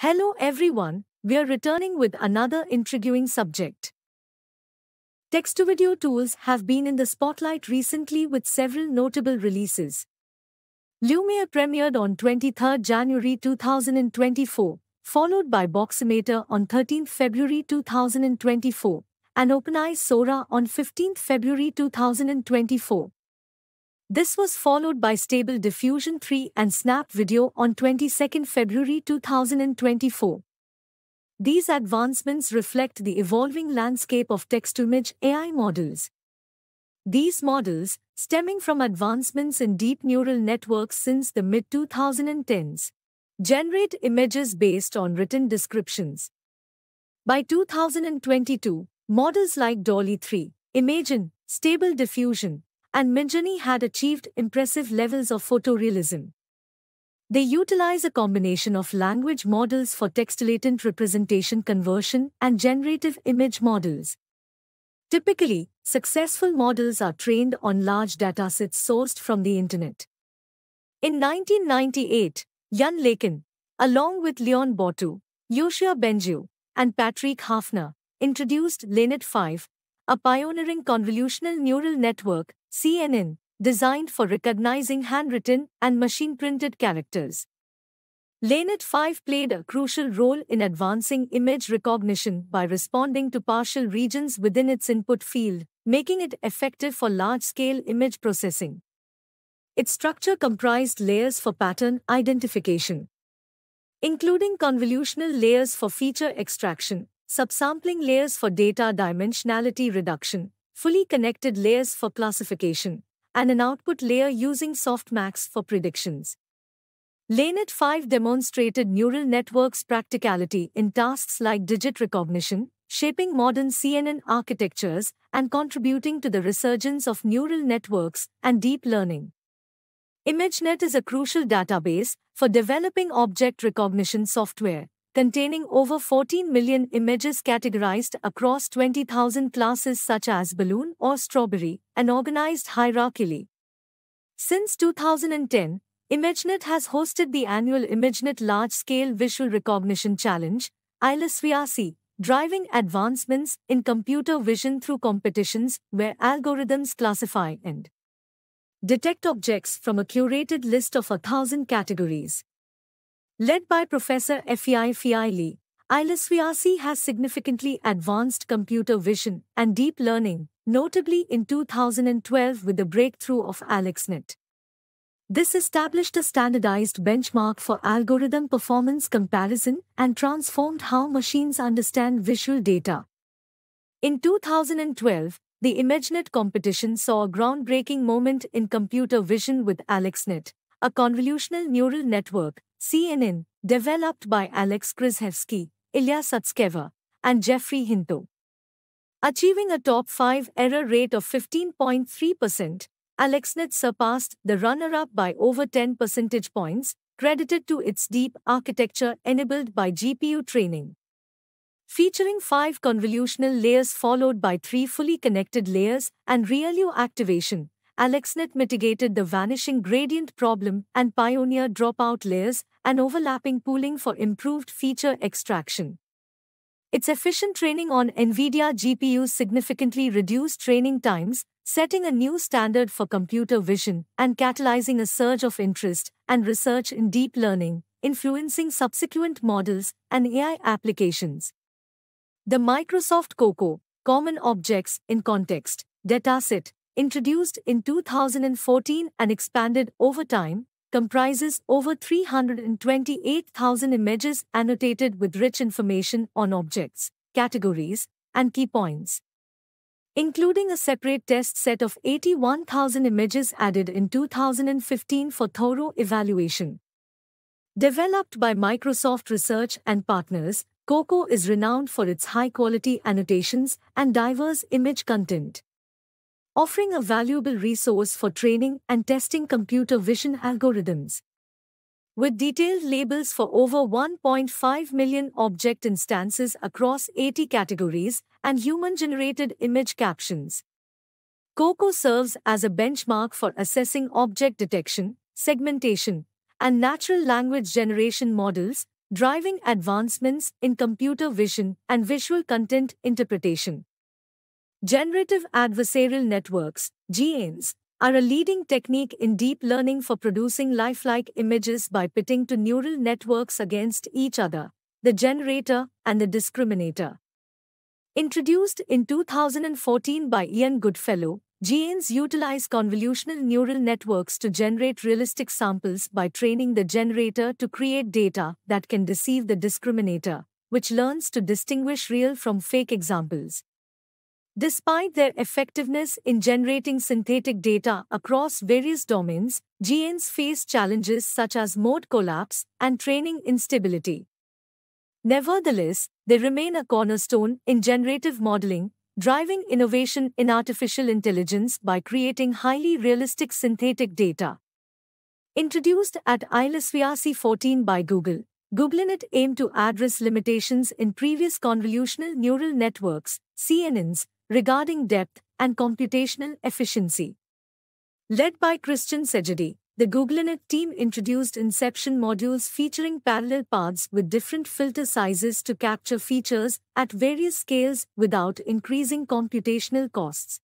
Hello everyone, we are returning with another intriguing subject. Text-to-video tools have been in the spotlight recently with several notable releases. Lumiere premiered on 23 January 2024, followed by Boximator on 13 February 2024, and OpenAI Sora on 15 February 2024. This was followed by Stable Diffusion 3 and Snap Video on 22 February 2024. These advancements reflect the evolving landscape of text-to-image AI models. These models, stemming from advancements in deep neural networks since the mid-2010s, generate images based on written descriptions. By 2022, models like DALL-E 3, Imagen, Stable Diffusion, and Midjourney had achieved impressive levels of photorealism. They utilize a combination of language models for text-latent representation conversion and generative image models. Typically, successful models are trained on large datasets sourced from the internet. In 1998, Jan LeCun, along with Leon Botou, Yoshua Bengio, and Patrick Haffner, introduced LeNet-5, a pioneering convolutional neural network, CNN, designed for recognizing handwritten and machine-printed characters. LeNet-5 played a crucial role in advancing image recognition by responding to partial regions within its input field, making it effective for large-scale image processing. Its structure comprised layers for pattern identification, including convolutional layers for feature extraction, subsampling layers for data dimensionality reduction, fully connected layers for classification, and an output layer using softmax for predictions. LeNet-5 demonstrated neural networks' practicality in tasks like digit recognition, shaping modern CNN architectures and contributing to the resurgence of neural networks and deep learning. ImageNet is a crucial database for developing object recognition software, containing over 14 million images categorized across 20,000 classes such as balloon or strawberry, and organized hierarchically. Since 2010, ImageNet has hosted the annual ImageNet Large-Scale Visual Recognition Challenge, ILSVRC, driving advancements in computer vision through competitions where algorithms classify and detect objects from a curated list of 1,000 categories. Led by Professor Fei Li, ILSVRC has significantly advanced computer vision and deep learning, notably in 2012 with the breakthrough of AlexNet. This established a standardized benchmark for algorithm performance comparison and transformed how machines understand visual data. In 2012, the ImageNet competition saw a groundbreaking moment in computer vision with AlexNet, a convolutional neural network, CNN, developed by Alex Krizhevsky, Ilya Sutskever, and Jeffrey Hinton. Achieving a top 5 error rate of 15.3%, AlexNet surpassed the runner-up by over 10 percentage points, credited to its deep architecture enabled by GPU training. Featuring 5 convolutional layers followed by 3 fully connected layers and ReLU activation, AlexNet mitigated the vanishing gradient problem and pioneered dropout layers and overlapping pooling for improved feature extraction. Its efficient training on NVIDIA GPUs significantly reduced training times, setting a new standard for computer vision and catalyzing a surge of interest and research in deep learning, influencing subsequent models and AI applications. The Microsoft COCO, Common Objects in Context, dataset, introduced in 2014 and expanded over time, comprises over 328,000 images annotated with rich information on objects, categories, and key points, including a separate test set of 81,000 images added in 2015 for thorough evaluation. Developed by Microsoft Research and partners, COCO is renowned for its high-quality annotations and diverse image content, offering a valuable resource for training and testing computer vision algorithms. With detailed labels for over 1.5 million object instances across 80 categories and human-generated image captions, COCO serves as a benchmark for assessing object detection, segmentation, and natural language generation models, driving advancements in computer vision and visual content interpretation. Generative Adversarial Networks, GANs, are a leading technique in deep learning for producing lifelike images by pitting two neural networks against each other, the generator and the discriminator. Introduced in 2014 by Ian Goodfellow, GANs utilize convolutional neural networks to generate realistic samples by training the generator to create data that can deceive the discriminator, which learns to distinguish real from fake examples. Despite their effectiveness in generating synthetic data across various domains, GANs face challenges such as mode collapse and training instability. Nevertheless, they remain a cornerstone in generative modeling, driving innovation in artificial intelligence by creating highly realistic synthetic data. Introduced at ILSVRC 14 by Google, GoogleNet aimed to address limitations in previous convolutional neural networks, CNNs, regarding depth and computational efficiency. Led by Christian Szegedy, the GoogleNet team introduced inception modules featuring parallel paths with different filter sizes to capture features at various scales without increasing computational costs.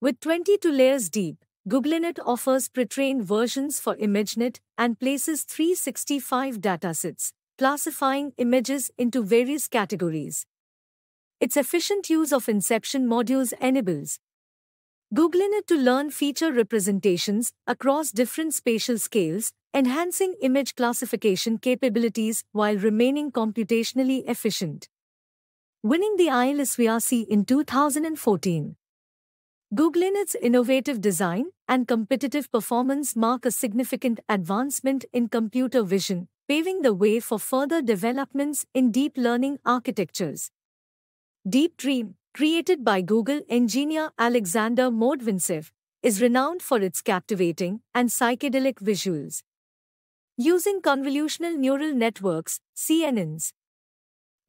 With 22 layers deep, GoogleNet offers pre-trained versions for ImageNet and places 365 datasets, classifying images into various categories. Its efficient use of inception modules enables GoogleNet to learn feature representations across different spatial scales, enhancing image classification capabilities while remaining computationally efficient. Winning the ILSVRC in 2014. GoogleNet's innovative design and competitive performance mark a significant advancement in computer vision, paving the way for further developments in deep learning architectures. Deep Dream, created by Google engineer Alexander Mordvintsev, is renowned for its captivating and psychedelic visuals. Using convolutional neural networks, CNNs,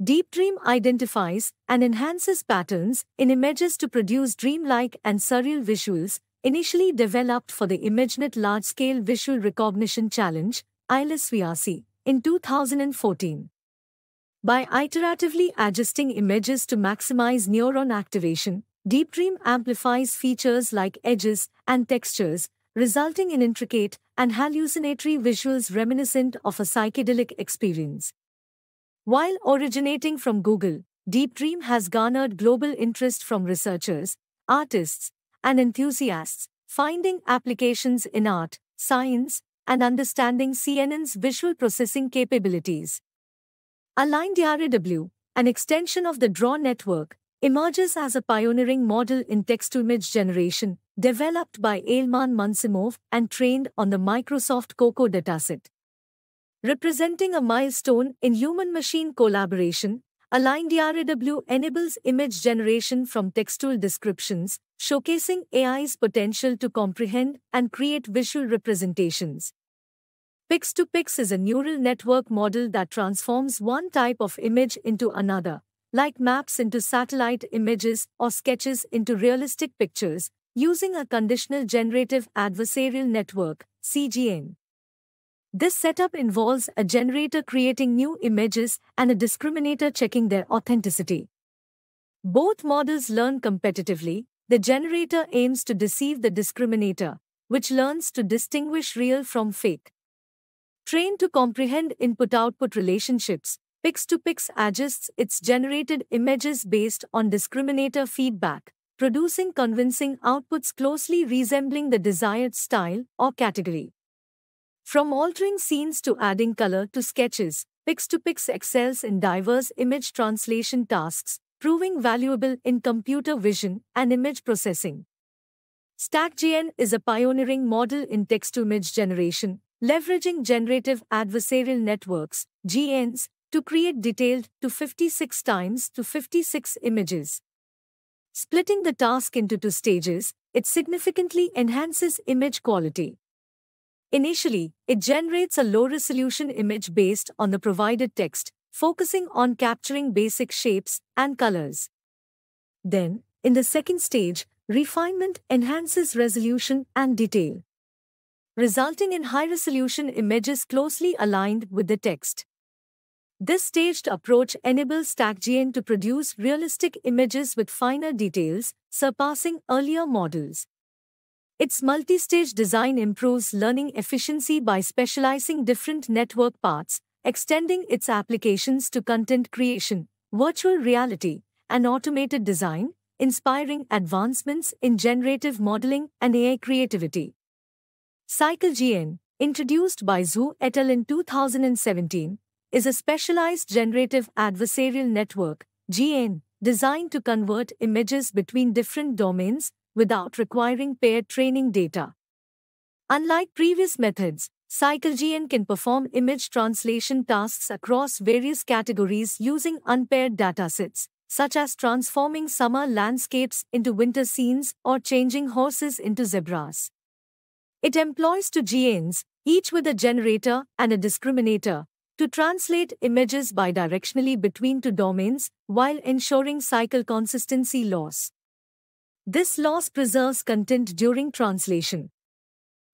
Deep Dream identifies and enhances patterns in images to produce dreamlike and surreal visuals, initially developed for the ImageNet Large-Scale Visual Recognition Challenge, ILSVRC, in 2014. By iteratively adjusting images to maximize neuron activation, Deep Dream amplifies features like edges and textures, resulting in intricate and hallucinatory visuals reminiscent of a psychedelic experience. While originating from Google, Deep Dream has garnered global interest from researchers, artists, and enthusiasts, finding applications in art, science, and understanding CNN's visual processing capabilities. AlignedRAW, an extension of the DRAW network, emerges as a pioneering model in text-to-image generation, developed by Ailman Mansimov and trained on the Microsoft COCO dataset. Representing a milestone in human-machine collaboration, AlignedRAW enables image generation from textual descriptions, showcasing AI's potential to comprehend and create visual representations. Pix2Pix is a neural network model that transforms one type of image into another, like maps into satellite images or sketches into realistic pictures, using a conditional generative adversarial network, CGN. This setup involves a generator creating new images and a discriminator checking their authenticity. Both models learn competitively. The generator aims to deceive the discriminator, which learns to distinguish real from fake. Trained to comprehend input-output relationships, Pix2Pix adjusts its generated images based on discriminator feedback, producing convincing outputs closely resembling the desired style or category. From altering scenes to adding color to sketches, Pix2Pix excels in diverse image translation tasks, proving valuable in computer vision and image processing. StackGN is a pioneering model in text-to-image generation, leveraging generative adversarial networks, GNs, to create detailed 256 times 256 images. Splitting the task into two stages, it significantly enhances image quality. Initially, it generates a low-resolution image based on the provided text, focusing on capturing basic shapes and colors. Then, in the second stage, refinement enhances resolution and detail, resulting in high-resolution images closely aligned with the text. This staged approach enables StackGN to produce realistic images with finer details, surpassing earlier models. Its multi-stage design improves learning efficiency by specializing different network parts, extending its applications to content creation, virtual reality, and automated design, inspiring advancements in generative modeling and AI creativity. CycleGN, introduced by Zhu et al. In 2017, is a specialized generative adversarial network, GN, designed to convert images between different domains without requiring paired training data. Unlike previous methods, CycleGN can perform image translation tasks across various categories using unpaired datasets, such as transforming summer landscapes into winter scenes or changing horses into zebras. It employs two GNs, each with a generator and a discriminator, to translate images bidirectionally between two domains while ensuring cycle consistency loss. This loss preserves content during translation,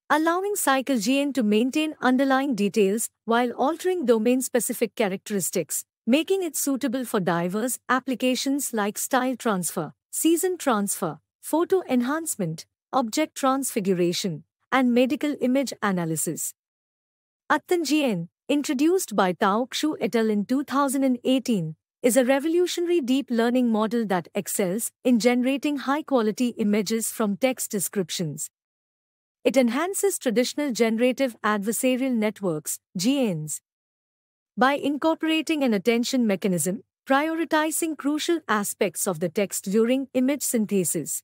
allowing CycleGN to maintain underlying details while altering domain-specific characteristics, making it suitable for diverse applications like style transfer, season transfer, photo enhancement, object transfiguration, and medical image analysis. AttenGN, introduced by Tao Xu et al. In 2018, is a revolutionary deep learning model that excels in generating high-quality images from text descriptions. It enhances traditional generative adversarial networks, GNs, by incorporating an attention mechanism, prioritizing crucial aspects of the text during image synthesis.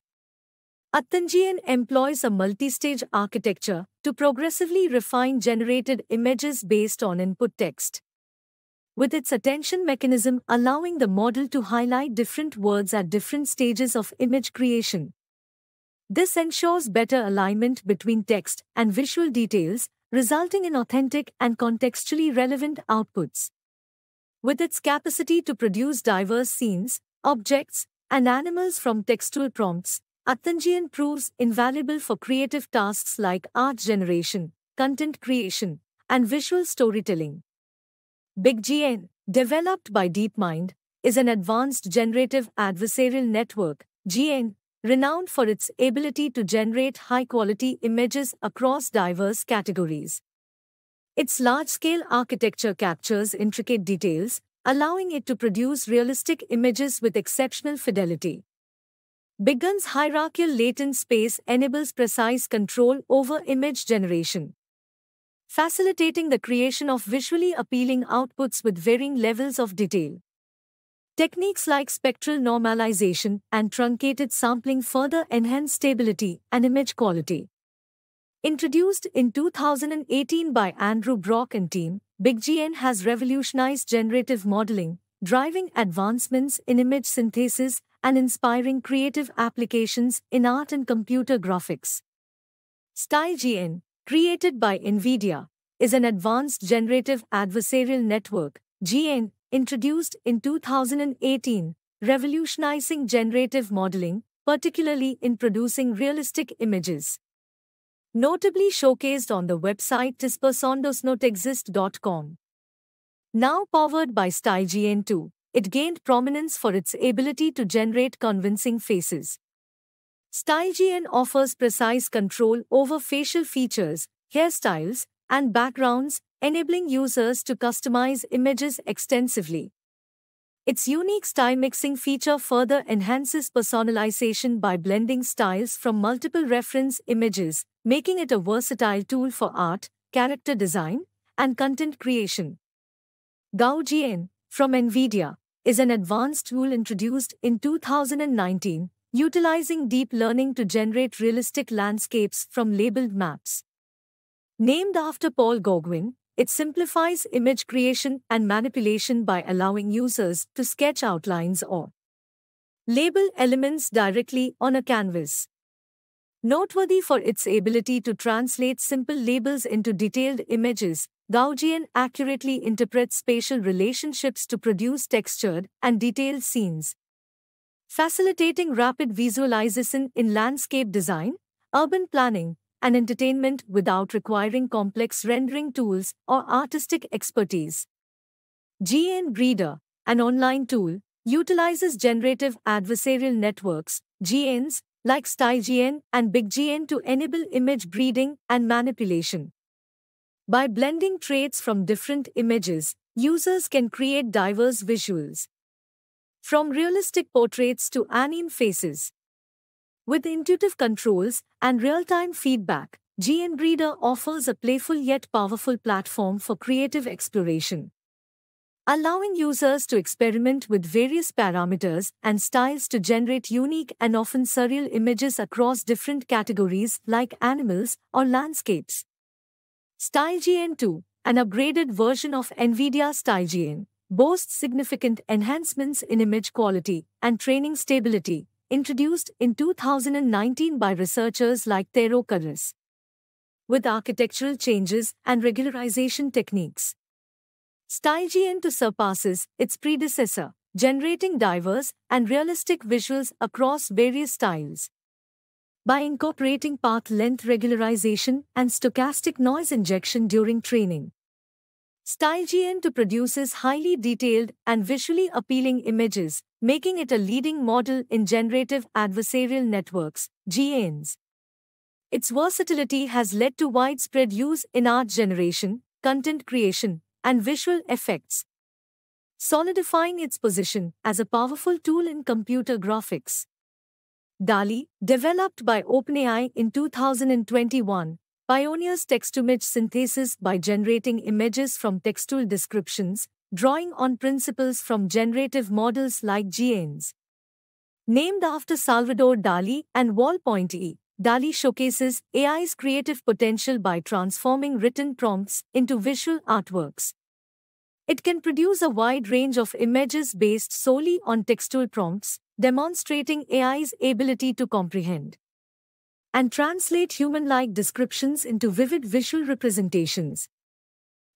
AttenGN employs a multi-stage architecture to progressively refine generated images based on input text, with its attention mechanism allowing the model to highlight different words at different stages of image creation. This ensures better alignment between text and visual details, resulting in authentic and contextually relevant outputs. With its capacity to produce diverse scenes, objects, and animals from textual prompts, AttenGN proves invaluable for creative tasks like art generation, content creation, and visual storytelling. BigGN, developed by DeepMind, is an advanced generative adversarial network, GN, renowned for its ability to generate high-quality images across diverse categories. Its large-scale architecture captures intricate details, allowing it to produce realistic images with exceptional fidelity. BigGN's hierarchical latent space enables precise control over image generation, facilitating the creation of visually appealing outputs with varying levels of detail. Techniques like spectral normalization and truncated sampling further enhance stability and image quality. Introduced in 2018 by Andrew Brock and team, BigGN has revolutionized generative modeling, driving advancements in image synthesis and inspiring creative applications in art and computer graphics. StyleGN, created by NVIDIA, is an advanced generative adversarial network, GN, introduced in 2018, revolutionizing generative modeling, particularly in producing realistic images. Notably showcased on the website tispersondosnotexist.com. Now powered by StyleGN2, it gained prominence for its ability to generate convincing faces. StyleGN offers precise control over facial features, hairstyles, and backgrounds, enabling users to customize images extensively. Its unique style mixing feature further enhances personalization by blending styles from multiple reference images, making it a versatile tool for art, character design, and content creation. GAUGN, from NVIDIA, is an advanced tool introduced in 2019, utilizing deep learning to generate realistic landscapes from labeled maps. Named after Paul Gauguin, it simplifies image creation and manipulation by allowing users to sketch outlines or label elements directly on a canvas. Noteworthy for its ability to translate simple labels into detailed images, GAUGN accurately interprets spatial relationships to produce textured and detailed scenes, facilitating rapid visualization in landscape design, urban planning, and entertainment without requiring complex rendering tools or artistic expertise. GN Breeder, an online tool, utilizes generative adversarial networks, GNs, like StyleGN and BigGN to enable image breeding and manipulation. By blending traits from different images, users can create diverse visuals, from realistic portraits to anime faces. With intuitive controls and real-time feedback, GN Breeder offers a playful yet powerful platform for creative exploration, allowing users to experiment with various parameters and styles to generate unique and often surreal images across different categories like animals or landscapes. StyleGN 2, an upgraded version of NVIDIA StyleGN, boasts significant enhancements in image quality and training stability, introduced in 2019 by researchers like Tero Karras. With architectural changes and regularization techniques, StyleGN 2 surpasses its predecessor, generating diverse and realistic visuals across various styles. By incorporating path length regularization and stochastic noise injection during training, StyleGN 2 produces highly detailed and visually appealing images, making it a leading model in generative adversarial networks, GANs. Its versatility has led to widespread use in art generation, content creation, and visual effects, solidifying its position as a powerful tool in computer graphics. DALL-E, developed by OpenAI in 2021, pioneers text-to-image synthesis by generating images from textual descriptions, drawing on principles from generative models like GANs. Named after Salvador Dali and Walt Pointe, DALL-E showcases AI's creative potential by transforming written prompts into visual artworks. It can produce a wide range of images based solely on textual prompts, demonstrating AI's ability to comprehend and translate human-like descriptions into vivid visual representations.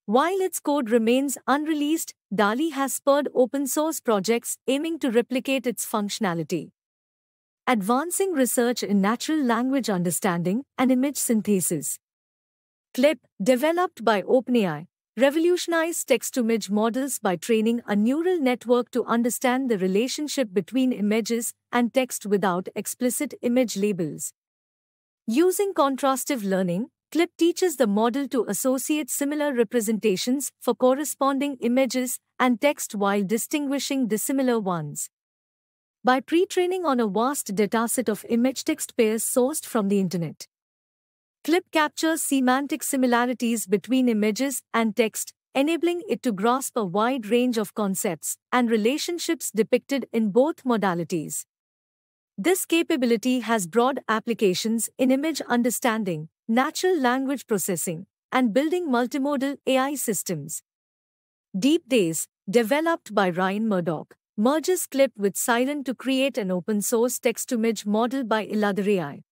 While its code remains unreleased, DALL-E has spurred open-source projects aiming to replicate its functionality, advancing research in natural language understanding and image synthesis. CLIP, developed by OpenAI, revolutionized text-to-image models by training a neural network to understand the relationship between images and text without explicit image labels. Using contrastive learning, CLIP teaches the model to associate similar representations for corresponding images and text while distinguishing dissimilar ones. By pre-training on a vast dataset of image-text pairs sourced from the internet, CLIP captures semantic similarities between images and text, enabling it to grasp a wide range of concepts and relationships depicted in both modalities. This capability has broad applications in image understanding, natural language processing, and building multimodal AI systems. DeepDays, developed by Ryan Murdoch, merges CLIP with Cylon to create an open-source text-to-image model by Illithor.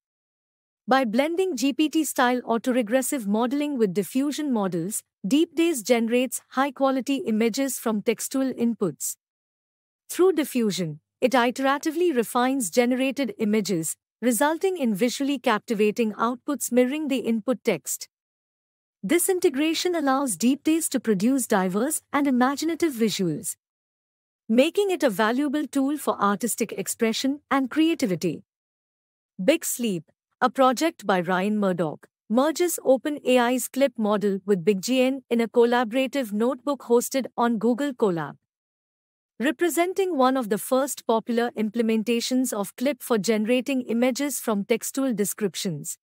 By blending GPT-style autoregressive modeling with diffusion models, DeepDays generates high-quality images from textual inputs. Through diffusion, it iteratively refines generated images, resulting in visually captivating outputs mirroring the input text. This integration allows DeepDays to produce diverse and imaginative visuals, making it a valuable tool for artistic expression and creativity. Big Sleep, a project by Ryan Murdoch, merges OpenAI's CLIP model with BigGN in a collaborative notebook hosted on Google Colab. Representing one of the first popular implementations of CLIP for generating images from textual descriptions,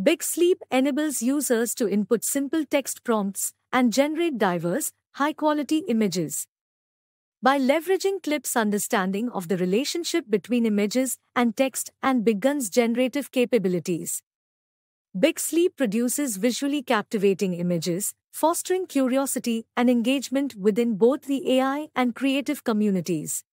Big Sleep enables users to input simple text prompts and generate diverse, high-quality images. By leveraging CLIP's understanding of the relationship between images and text and BigGN's generative capabilities, Big Sleep produces visually captivating images, fostering curiosity and engagement within both the AI and creative communities.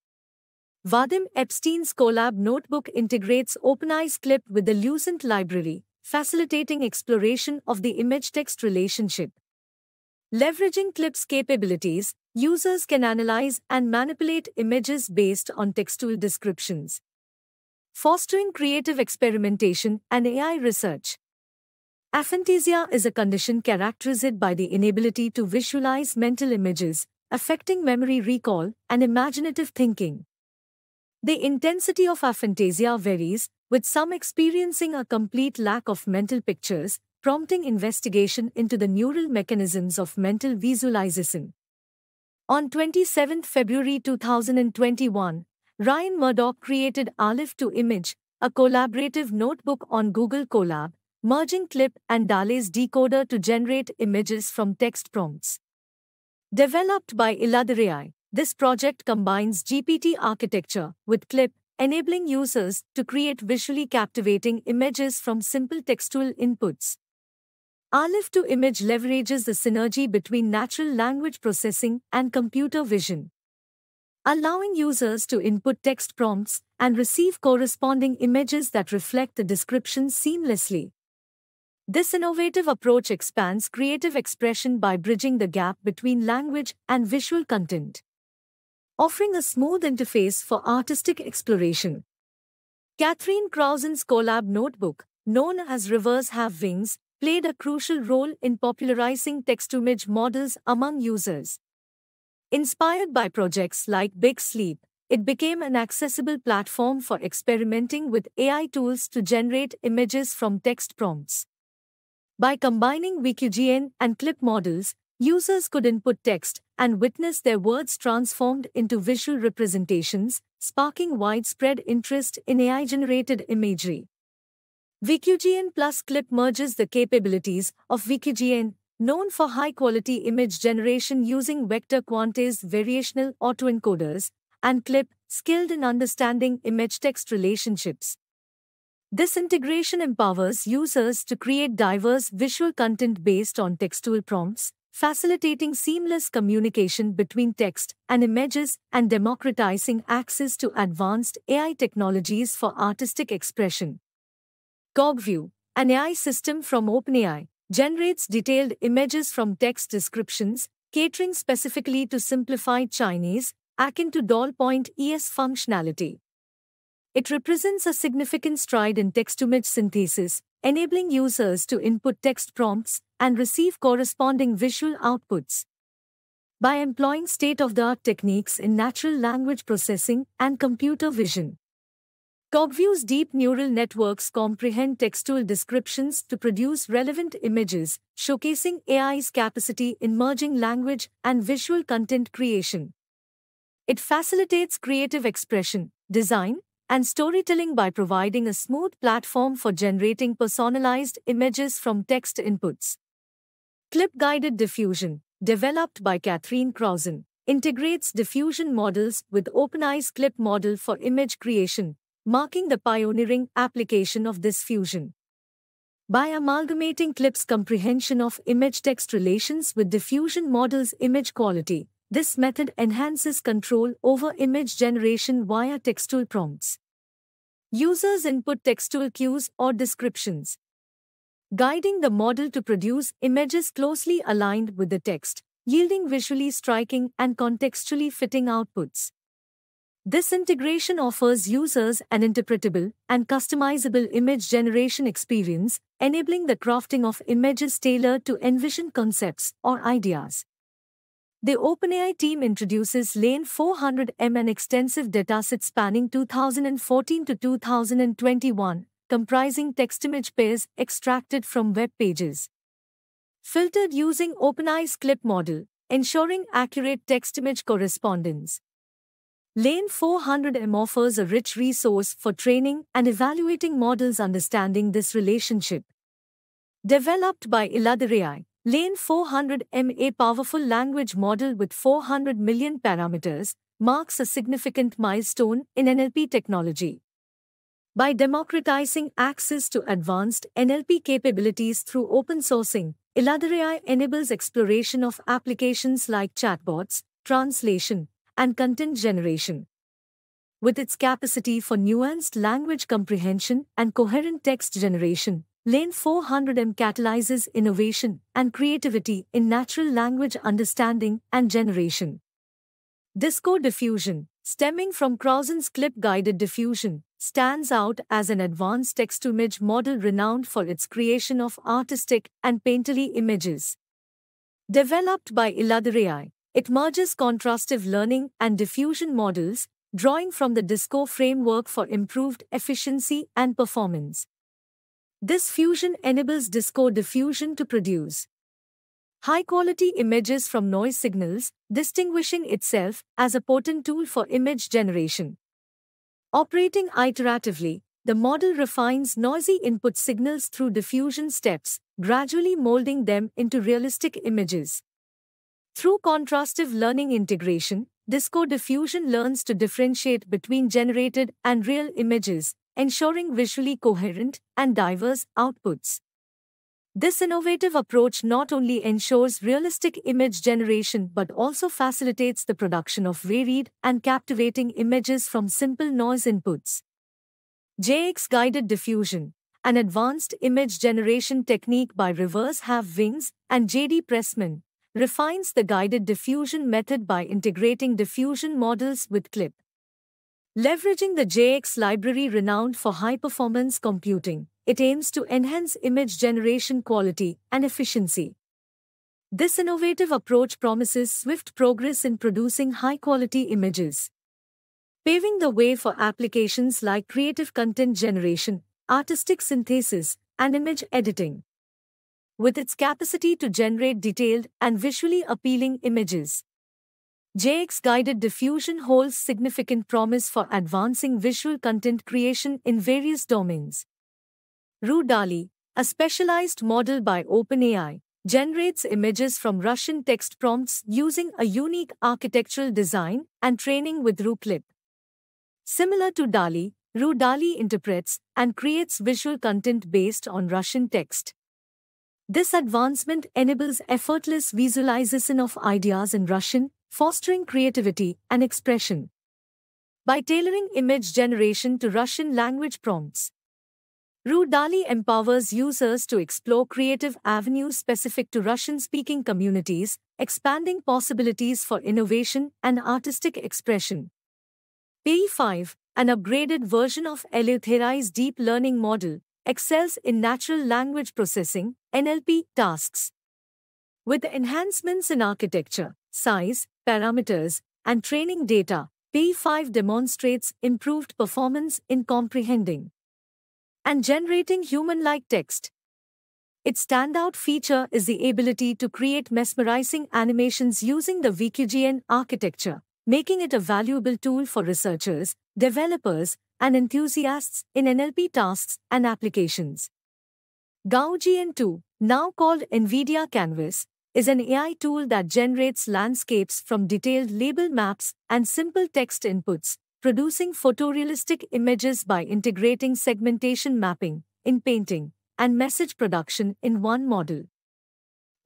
Vadim Epstein's Colab notebook integrates OpenAI's CLIP with the Lucent library, facilitating exploration of the image-text relationship. Leveraging CLIP's capabilities, users can analyze and manipulate images based on textual descriptions, fostering creative experimentation and AI research. Aphantasia is a condition characterized by the inability to visualize mental images, affecting memory recall and imaginative thinking. The intensity of aphantasia varies, with some experiencing a complete lack of mental pictures, prompting investigation into the neural mechanisms of mental visualization. On 27 February 2021, Ryan Murdoch created Aleph to Image, a collaborative notebook on Google Colab, merging Clip and DALL-E's decoder to generate images from text prompts. Developed by Elatherai, this project combines GPT architecture with Clip, enabling users to create visually captivating images from simple textual inputs. Aleph to Image leverages the synergy between natural language processing and computer vision, allowing users to input text prompts and receive corresponding images that reflect the descriptions seamlessly. This innovative approach expands creative expression by bridging the gap between language and visual content, offering a smooth interface for artistic exploration. Catherine Crowson's Colab notebook, known as Rivers Have Wings, played a crucial role in popularizing text-to-image models among users. Inspired by projects like Big Sleep, it became an accessible platform for experimenting with AI tools to generate images from text prompts. By combining VQGN and Clip models, users could input text and witness their words transformed into visual representations, sparking widespread interest in AI-generated imagery. VQGN plus Clip merges the capabilities of VQGN, known for high-quality image generation using vector quantized variational autoencoders, and Clip, skilled in understanding image-text relationships. This integration empowers users to create diverse visual content based on textual prompts, facilitating seamless communication between text and images and democratizing access to advanced AI technologies for artistic expression. Cogview, an AI system from OpenAI, generates detailed images from text descriptions, catering specifically to simplified Chinese, akin to DALL-E functionality. It represents a significant stride in text-to-image synthesis, enabling users to input text prompts and receive corresponding visual outputs. By employing state-of-the-art techniques in natural language processing and computer vision, Cogview's deep neural networks comprehend textual descriptions to produce relevant images, showcasing AI's capacity in merging language and visual content creation. It facilitates creative expression, design, and storytelling by providing a smooth platform for generating personalized images from text inputs. Clip-guided diffusion, developed by Catherine Crowson, integrates diffusion models with OpenAI's Clip model for image creation, marking the pioneering application of this fusion. By amalgamating Clip's comprehension of image-text relations with diffusion model's image quality, this method enhances control over image generation via textual prompts. Users input textual cues or descriptions, guiding the model to produce images closely aligned with the text, yielding visually striking and contextually fitting outputs. This integration offers users an interpretable and customizable image generation experience, enabling the crafting of images tailored to envision concepts or ideas. The OpenAI team introduces Lane 400M, an extensive dataset spanning 2014 to 2021, comprising text-image pairs extracted from web pages, filtered using OpenAI's Clip model, ensuring accurate text-image correspondence. Lane 400M offers a rich resource for training and evaluating models understanding this relationship. Developed by Elatherai, Lane 400M, a powerful language model with 400 million parameters, marks a significant milestone in NLP technology. By democratizing access to advanced NLP capabilities through open sourcing, Elatherai enables exploration of applications like chatbots, translation, and content generation. With its capacity for nuanced language comprehension and coherent text generation, Lane 400M catalyzes innovation and creativity in natural language understanding and generation. Disco diffusion, stemming from Crowson's Clip-guided diffusion, stands out as an advanced text-to-image model renowned for its creation of artistic and painterly images. Developed by Elatherai, It merges contrastive learning and diffusion models, drawing from the DISCO framework for improved efficiency and performance. This fusion enables DISCO diffusion to produce high-quality images from noise signals, distinguishing itself as a potent tool for image generation. Operating iteratively, the model refines noisy input signals through diffusion steps, gradually molding them into realistic images. Through contrastive learning integration, DISCO diffusion learns to differentiate between generated and real images, ensuring visually coherent and diverse outputs. This innovative approach not only ensures realistic image generation but also facilitates the production of varied and captivating images from simple noise inputs. JX Guided Diffusion, an advanced image generation technique by Rivers Have Wings and J.D. Pressman, refines the guided diffusion method by integrating diffusion models with CLIP. Leveraging the JX library renowned for high-performance computing, it aims to enhance image generation quality and efficiency. This innovative approach promises swift progress in producing high-quality images, paving the way for applications like creative content generation, artistic synthesis, and image editing. With its capacity to generate detailed and visually appealing images, JX Guided Diffusion holds significant promise for advancing visual content creation in various domains. RU-DALI, a specialized model by OpenAI, generates images from Russian text prompts using a unique architectural design and training with RuClip. Similar to DALI, RU-DALI interprets and creates visual content based on Russian text. This advancement enables effortless visualization of ideas in Russian, fostering creativity and expression. By tailoring image generation to Russian language prompts, RU-DALI empowers users to explore creative avenues specific to Russian-speaking communities, expanding possibilities for innovation and artistic expression. PE5, an upgraded version of Eleutherai's deep learning model, excels in natural language processing (NLP) tasks. With enhancements in architecture, size, parameters, and training data, PE5 demonstrates improved performance in comprehending and generating human-like text. Its standout feature is the ability to create mesmerizing animations using the VQGN architecture, making it a valuable tool for researchers, developers, and enthusiasts in NLP tasks and applications. GauGN2, now called NVIDIA Canvas, is an AI tool that generates landscapes from detailed label maps and simple text inputs, producing photorealistic images by integrating segmentation mapping, in-painting, and message production in one model.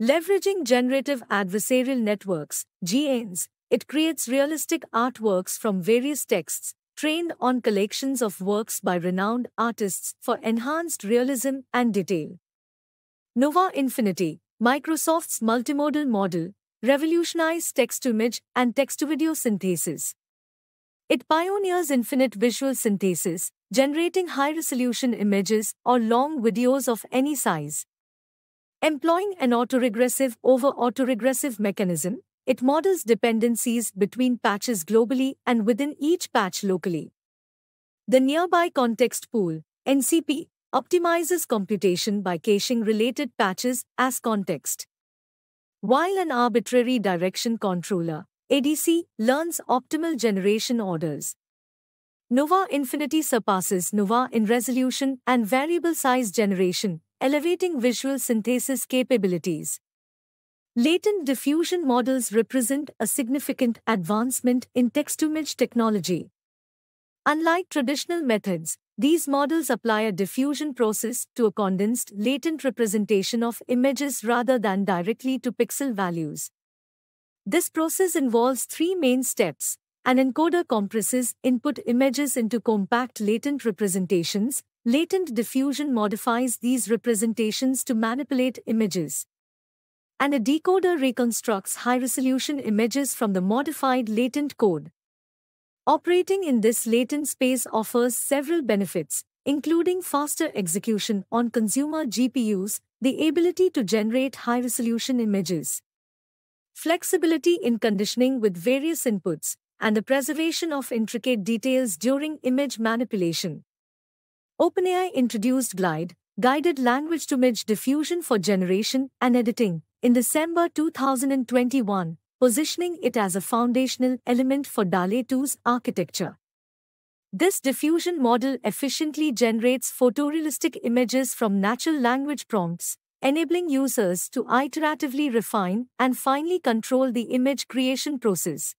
Leveraging generative adversarial networks, GANs, it creates realistic artworks from various texts, trained on collections of works by renowned artists for enhanced realism and detail. Nova Infinity, Microsoft's multimodal model, revolutionized text-to-image and text-to-video synthesis. It pioneers infinite visual synthesis, generating high-resolution images or long videos of any size. Employing an autoregressive over autoregressive mechanism, it models dependencies between patches globally and within each patch locally. The Nearby Context Pool, NCP, optimizes computation by caching related patches as context, while an arbitrary direction controller, ADC, learns optimal generation orders. Nova Infinity surpasses Nova in resolution and variable size generation, elevating visual synthesis capabilities. Latent diffusion models represent a significant advancement in text-to-image technology. Unlike traditional methods, these models apply a diffusion process to a condensed latent representation of images rather than directly to pixel values. This process involves three main steps. An encoder compresses input images into compact latent representations. Latent diffusion modifies these representations to manipulate images, and a decoder reconstructs high-resolution images from the modified latent code. Operating in this latent space offers several benefits, including faster execution on consumer GPUs, the ability to generate high-resolution images flexibility in conditioning with various inputs, and the preservation of intricate details during image manipulation. OpenAI introduced Glide, guided language-to-image diffusion for generation and editing, in December 2021, positioning it as a foundational element for DALL-E 2's architecture. This diffusion model efficiently generates photorealistic images from natural language prompts, enabling users to iteratively refine and finely control the image creation process.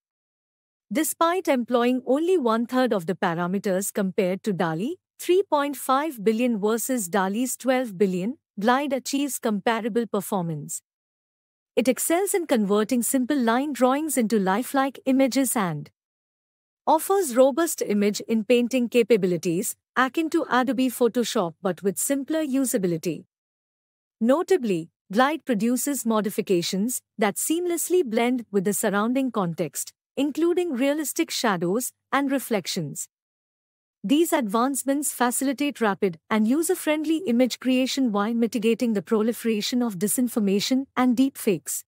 Despite employing only one-third of the parameters compared to DALL-E 3.5 billion versus DALL-E's 12 billion, Glide achieves comparable performance. It excels in converting simple line drawings into lifelike images and offers robust image in painting capabilities, akin to Adobe Photoshop but with simpler usability. Notably, Glide produces modifications that seamlessly blend with the surrounding context, including realistic shadows and reflections. These advancements facilitate rapid and user-friendly image creation while mitigating the proliferation of disinformation and deepfakes.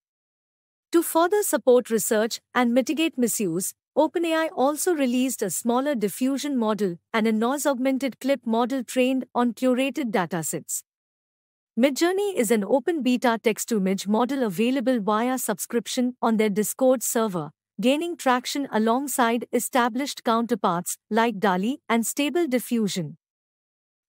To further support research and mitigate misuse, OpenAI also released a smaller diffusion model and a noise-augmented clip model trained on curated datasets. Midjourney is an open beta text-to-image model available via subscription on their Discord server, gaining traction alongside established counterparts like DALL-E and Stable Diffusion.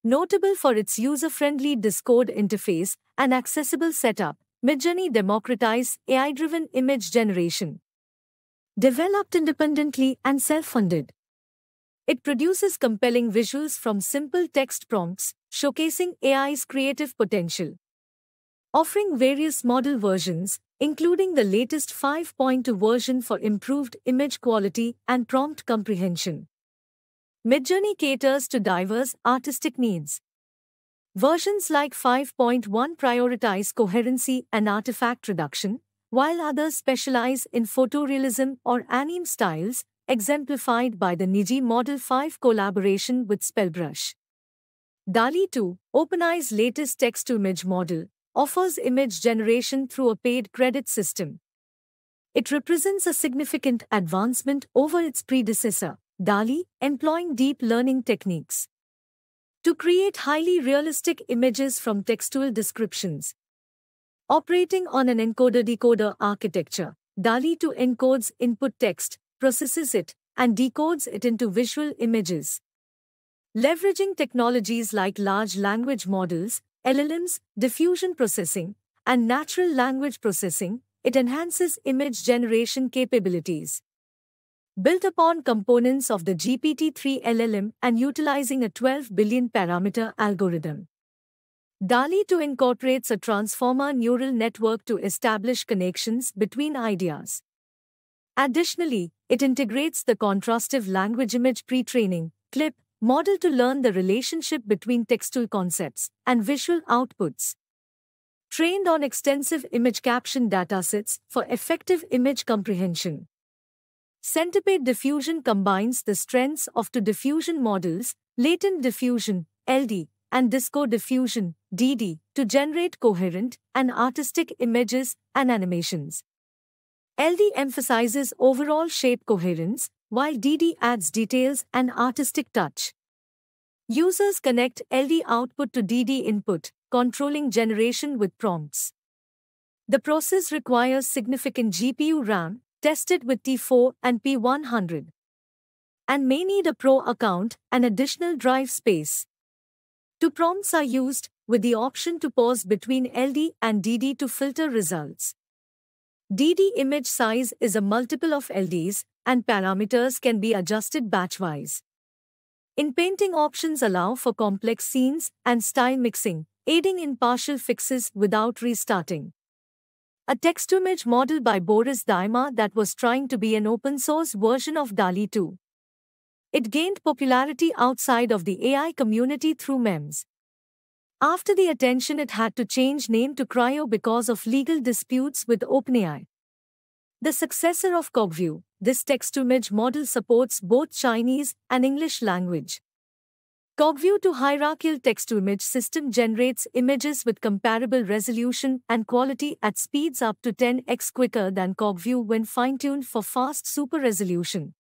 Notable for its user-friendly Discord interface and accessible setup, Midjourney democratized AI-driven image generation. Developed independently and self-funded, it produces compelling visuals from simple text prompts, showcasing AI's creative potential. Offering various model versions, including the latest 5.2 version for improved image quality and prompt comprehension, Midjourney caters to diverse artistic needs. Versions like 5.1 prioritize coherency and artifact reduction, while others specialize in photorealism or anime styles, exemplified by the Niji Model 5 collaboration with Spellbrush. DALL-E 2, OpenAI's latest text-to-image model, offers image generation through a paid credit system. It represents a significant advancement over its predecessor, DALL-E, employing deep learning techniques to create highly realistic images from textual descriptions. Operating on an encoder-decoder architecture, DALL-E 2 encodes input text, processes it, and decodes it into visual images. Leveraging technologies like large language models, LLMs, diffusion processing, and natural language processing, it enhances image generation capabilities. Built upon components of the GPT-3 LLM and utilizing a 12 billion parameter algorithm, DALL-E 2 incorporates a transformer neural network to establish connections between ideas. Additionally, it integrates the contrastive language image pre-training CLIP model to learn the relationship between textual concepts and visual outputs. Trained on extensive image caption datasets for effective image comprehension, Centipede Diffusion combines the strengths of two diffusion models, Latent Diffusion (LD) and Disco Diffusion (DD), to generate coherent and artistic images and animations. LD emphasizes overall shape coherence, while DD adds details and artistic touch. Users connect LD output to DD input, controlling generation with prompts. The process requires significant GPU RAM, tested with T4 and P100, and may need a Pro account and additional drive space. Two prompts are used, with the option to pause between LD and DD to filter results. DD image size is a multiple of LDs, and parameters can be adjusted batch-wise. In painting, options allow for complex scenes and style mixing, aiding in partial fixes without restarting. A text-to-image model by Boris Daima that was trying to be an open-source version of DALL-E 2. It gained popularity outside of the AI community through memes. After the attention, it had to change name to Cryo because of legal disputes with OpenAI. The successor of Cogview, this text-to-image model supports both Chinese and English language Cogview 2 hierarchical text-to-image system generates images with comparable resolution and quality at speeds up to 10x quicker than Cogview when fine-tuned for fast super resolution.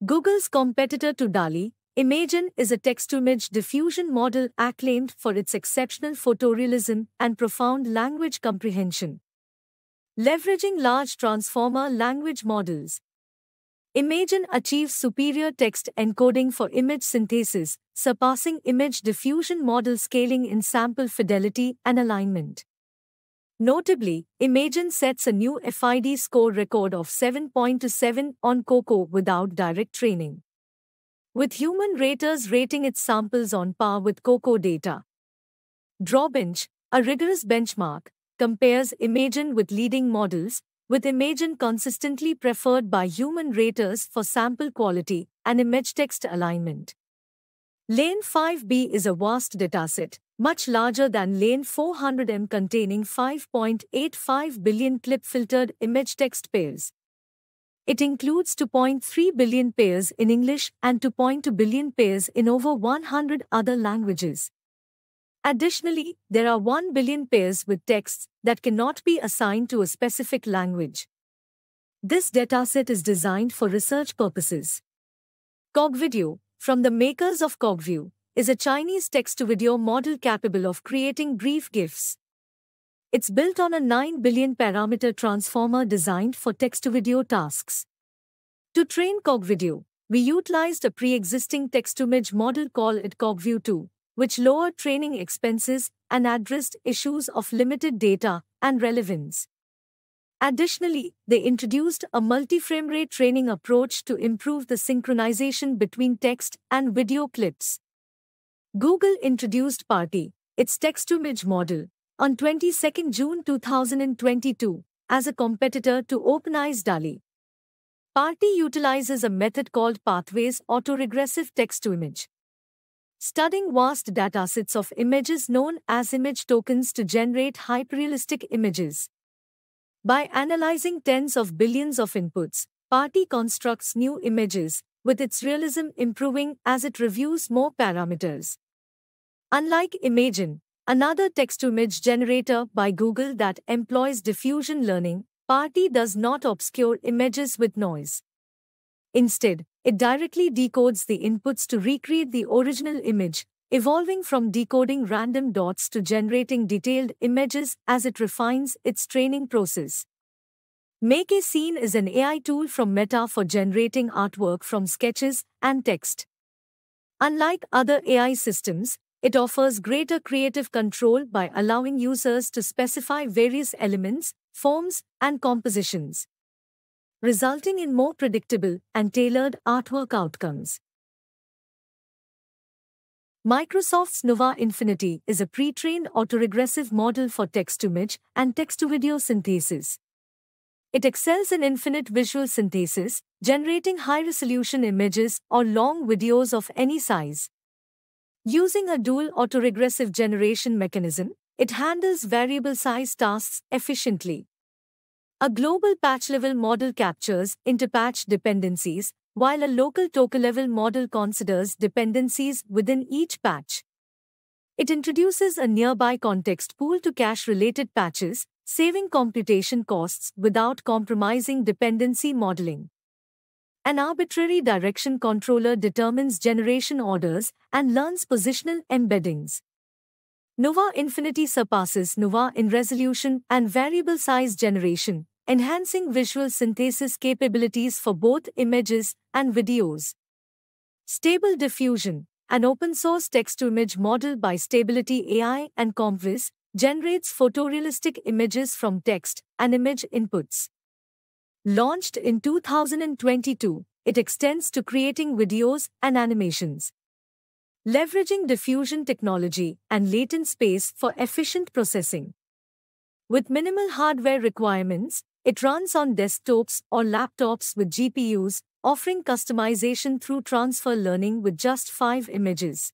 Google's competitor to DALL-E, Imagen is a text-to-image diffusion model acclaimed for its exceptional photorealism and profound language comprehension. Leveraging large transformer language models, Imagen achieves superior text encoding for image synthesis, surpassing image diffusion model scaling in sample fidelity and alignment. Notably, Imagen sets a new FID score record of 7.27 on COCO without direct training, with human raters rating its samples on par with COCO data. Drawbench, a rigorous benchmark, compares Imagen with leading models, with Imagen consistently preferred by human raters for sample quality and image-text alignment. Lane 5B is a vast dataset, much larger than Lane 400M, containing 5.85 billion clip-filtered image-text pairs. It includes 2.3 billion pairs in English and 2.2 billion pairs in over 100 other languages. Additionally, there are 1 billion pairs with texts that cannot be assigned to a specific language. This dataset is designed for research purposes. Cogvideo, from the makers of Cogview, is a Chinese text-to-video model capable of creating brief GIFs. It's built on a 9 billion parameter transformer designed for text-to-video tasks. To train Cogvideo, we utilized a pre-existing text-to-image model called Cogview 2, which lowered training expenses and addressed issues of limited data and relevance. Additionally, they introduced a multi-frame rate training approach to improve the synchronization between text and video clips. Google introduced Party, its text-to-image model, on 22 June 2022 as a competitor to OpenAI's DALL-E. Party utilizes a method called Pathways autoregressive text-to-image, studying vast datasets of images known as image tokens to generate hyperrealistic images. By analyzing tens of billions of inputs, Party constructs new images, with its realism improving as it reviews more parameters. Unlike Imagen, another text-to-image generator by Google that employs diffusion learning, Party does not obscure images with noise. Instead, it directly decodes the inputs to recreate the original image, evolving from decoding random dots to generating detailed images as it refines its training process. Make a Scene is an AI tool from Meta for generating artwork from sketches and text. Unlike other AI systems, it offers greater creative control by allowing users to specify various elements, forms, and compositions, resulting in more predictable and tailored artwork outcomes. Microsoft's Nova Infinity is a pre-trained autoregressive model for text-to-image and text-to-video synthesis. It excels in infinite visual synthesis, generating high-resolution images or long videos of any size. Using a dual autoregressive generation mechanism, it handles variable size tasks efficiently. A global patch-level model captures interpatch dependencies, while a local token-level model considers dependencies within each patch. It introduces a nearby context pool to cache related patches, saving computation costs without compromising dependency modeling. An arbitrary direction controller determines generation orders and learns positional embeddings. Nova Infinity surpasses Nova in resolution and variable size generation, enhancing visual synthesis capabilities for both images and videos. Stable Diffusion, an open-source text-to-image model by Stability AI and Compvis, generates photorealistic images from text and image inputs. Launched in 2022, it extends to creating videos and animations, leveraging diffusion technology and latent space for efficient processing. With minimal hardware requirements, it runs on desktops or laptops with GPUs, offering customization through transfer learning with just 5 images.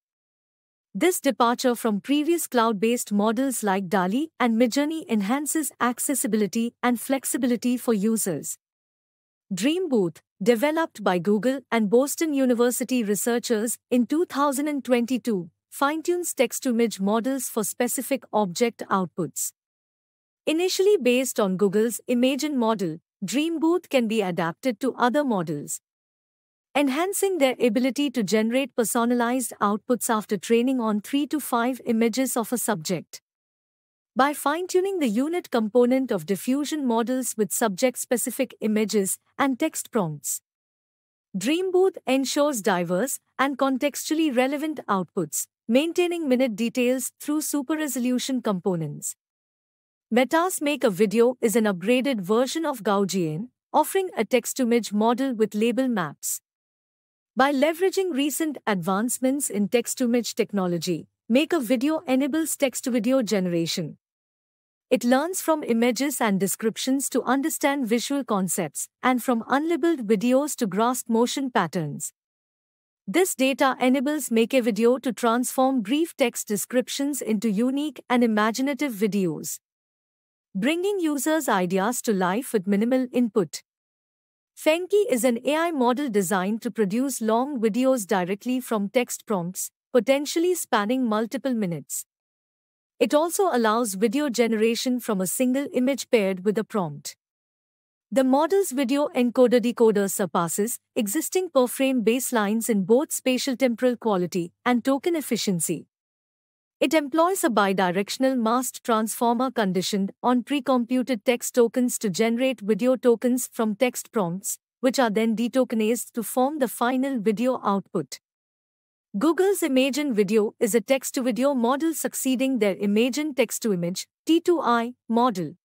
This departure from previous cloud-based models like DALL-E and Midjourney enhances accessibility and flexibility for users. DreamBooth, developed by Google and Boston University researchers in 2022, fine-tunes text-to-image models for specific object outputs. Initially based on Google's Imagen model, DreamBooth can be adapted to other models, enhancing their ability to generate personalized outputs after training on 3 to 5 images of a subject. By fine-tuning the unit component of diffusion models with subject-specific images and text prompts, DreamBooth ensures diverse and contextually relevant outputs, maintaining minute details through super-resolution components. Meta's Make a Video is an upgraded version of Gaussian, offering a text-to-image model with label maps. By leveraging recent advancements in text-to-image technology, Make a Video enables text-to-video generation. It learns from images and descriptions to understand visual concepts, and from unlabeled videos to grasp motion patterns. This data enables Make a Video to transform brief text descriptions into unique and imaginative videos, bringing users' ideas to life with minimal input. Fenki is an AI model designed to produce long videos directly from text prompts, potentially spanning multiple minutes. It also allows video generation from a single image paired with a prompt. The model's video encoder-decoder surpasses existing per-frame baselines in both spatial temporal quality and token efficiency. It employs a bidirectional masked transformer conditioned on pre-computed text tokens to generate video tokens from text prompts, which are then detokenized to form the final video output. Google's Imagen Video is a text-to-video model succeeding their Imagen text-to-image (T2I) model.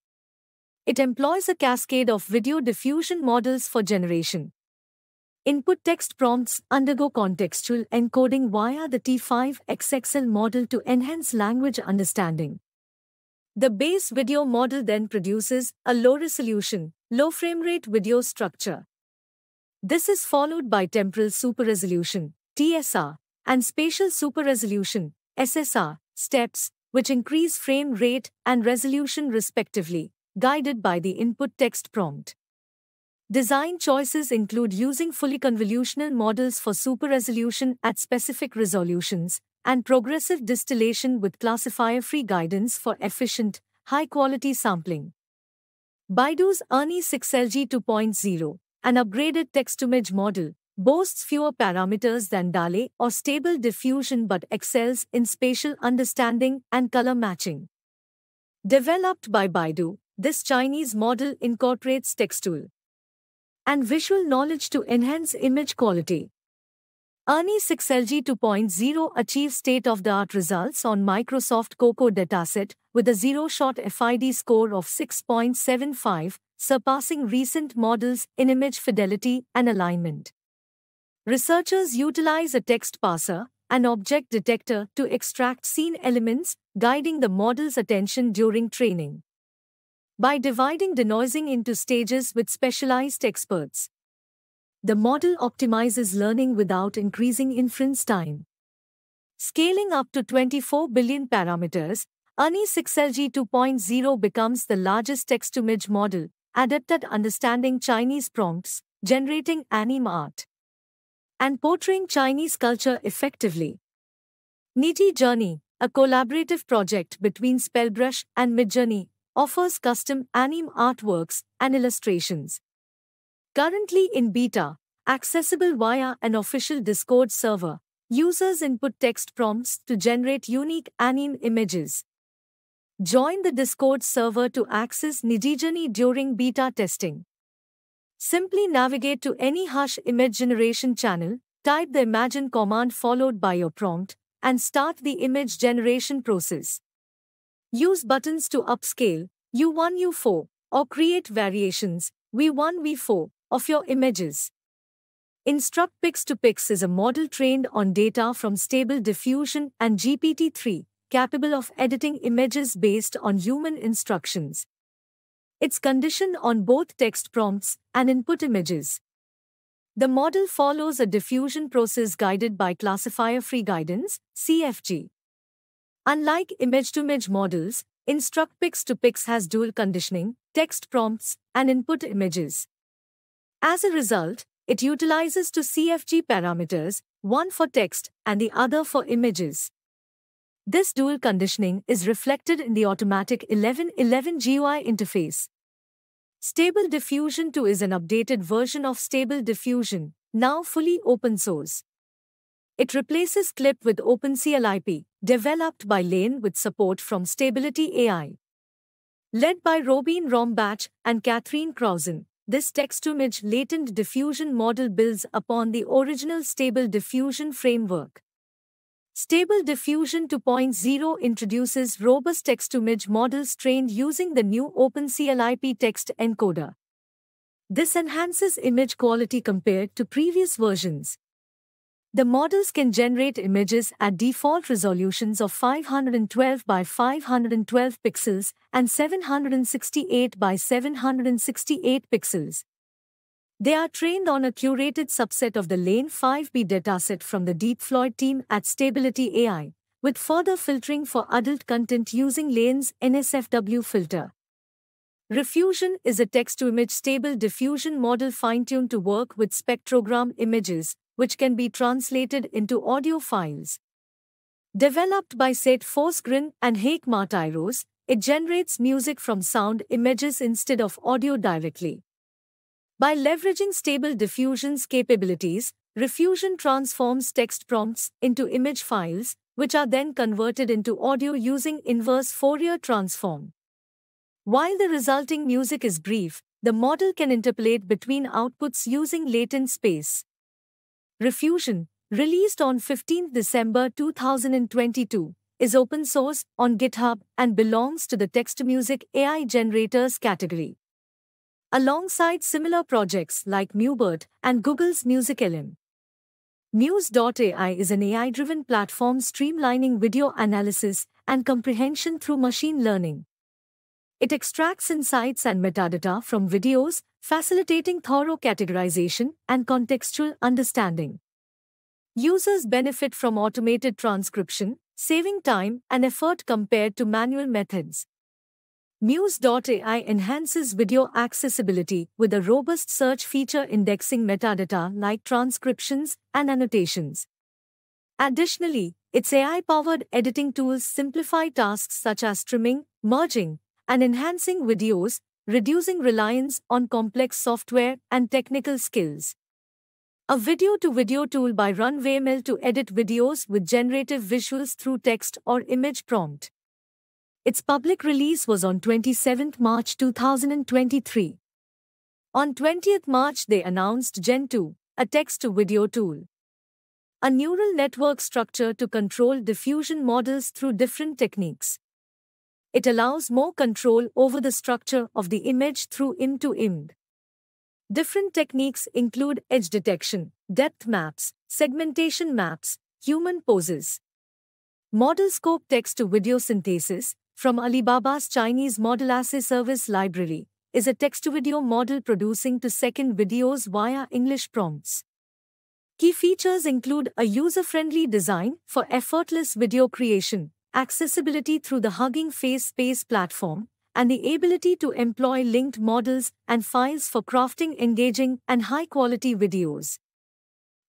It employs a cascade of video diffusion models for generation. Input text prompts undergo contextual encoding via the T5XXL model to enhance language understanding. The base video model then produces a low-resolution, low-frame-rate video structure. This is followed by temporal super-resolution (TSR) and spatial super-resolution (SSR) steps, which increase frame rate and resolution respectively, guided by the input text prompt. Design choices include using fully convolutional models for super-resolution at specific resolutions, and progressive distillation with classifier-free guidance for efficient, high-quality sampling. Baidu's ERNIE 6LG 2.0, an upgraded text-to-image model, boasts fewer parameters than DALL-E or Stable Diffusion but excels in spatial understanding and color matching. Developed by Baidu, this Chinese model incorporates textual and visual knowledge to enhance image quality. ERNIE 6LG 2.0 achieves state-of-the-art results on Microsoft COCO dataset with a zero-shot FID score of 6.75, surpassing recent models in image fidelity and alignment. Researchers utilize a text parser, an object detector, to extract scene elements, guiding the model's attention during training. By dividing denoising into stages with specialized experts, the model optimizes learning without increasing inference time. Scaling up to 24 billion parameters, ERNIE 6LG 2.0 becomes the largest text-to-image model, adept at understanding Chinese prompts, generating anime art, and portraying Chinese culture effectively. Niji Journey, a collaborative project between Spellbrush and Midjourney, offers custom anime artworks and illustrations. Currently in beta, accessible via an official Discord server, users input text prompts to generate unique anime images. Join the Discord server to access Nijijourney during beta testing. Simply navigate to any Hush image generation channel, type the Imagen command followed by your prompt, and start the image generation process. Use buttons to upscale U1 U4 or create variations V1 V4 of your images. Instruct Pix2Pix is a model trained on data from Stable Diffusion and GPT-3, capable of editing images based on human instructions. It's conditioned on both text prompts and input images. The model follows a diffusion process guided by classifier-free guidance, CFG. Unlike image-to-image models, Instruct Pix2Pix has dual conditioning, text prompts, and input images. As a result, it utilizes two CFG parameters, one for text and the other for images. This dual conditioning is reflected in the automatic 1111 GUI interface. Stable Diffusion 2 is an updated version of Stable Diffusion, now fully open source. It replaces Clip with OpenCLIP, developed by Lane with support from Stability AI. Led by Robin Rombach and Catherine Krausen, this text-to-image latent diffusion model builds upon the original Stable Diffusion framework. Stable Diffusion 2.0 introduces robust text-to-image models trained using the new OpenCLIP text encoder. This enhances image quality compared to previous versions. The models can generate images at default resolutions of 512 by 512 pixels and 768 by 768 pixels. They are trained on a curated subset of the Lane 5B dataset from the DeepFloyd team at Stability AI, with further filtering for adult content using Lane's NSFW filter. Refusion is a text-to-image stable diffusion model fine-tuned to work with spectrogram images, which can be translated into audio files. Developed by Seth Forsgren and Heike Martyros, it generates music from sound images instead of audio directly. By leveraging Stable Diffusion's capabilities, Refusion transforms text prompts into image files, which are then converted into audio using inverse Fourier transform. While the resulting music is brief, the model can interpolate between outputs using latent space. Refusion, released on 15 December 2022, is open source on GitHub and belongs to the text-to-music AI generators category. Alongside similar projects like MuBERT and Google's MusicLM. Muse.ai is an AI-driven platform streamlining video analysis and comprehension through machine learning. It extracts insights and metadata from videos, facilitating thorough categorization and contextual understanding. Users benefit from automated transcription, saving time and effort compared to manual methods. Muse.ai enhances video accessibility with a robust search feature indexing metadata like transcriptions and annotations. Additionally, its AI-powered editing tools simplify tasks such as trimming, merging, and enhancing videos, reducing reliance on complex software and technical skills. A video-to-video tool by RunwayML to edit videos with generative visuals through text or image prompt. Its public release was on 27 March 2023. On 20th March they announced Gen 2, a text-to-video tool. A neural network structure to control diffusion models through different techniques. It allows more control over the structure of the image through IM-to-IM. Different techniques include edge detection, depth maps, segmentation maps, human poses. Model Scope text-to-video synthesis, from Alibaba's Chinese Model Assay Service library, is a text-to-video model producing 2-second videos via English prompts. Key features include a user-friendly design for effortless video creation, accessibility through the Hugging Face Space platform, and the ability to employ linked models and files for crafting engaging and high-quality videos.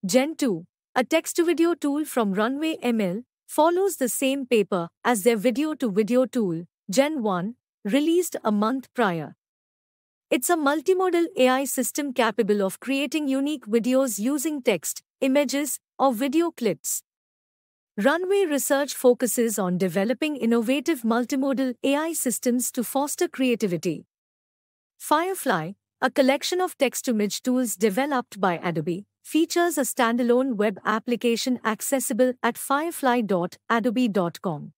Gen 2, a text-to-video tool from RunwayML, follows the same paper as their video-to-video tool, Gen 1, released a month prior. It's a multimodal AI system capable of creating unique videos using text, images, or video clips. Runway Research focuses on developing innovative multimodal AI systems to foster creativity. Firefly, a collection of text-to-image tools developed by Adobe, features a standalone web application accessible at firefly.adobe.com.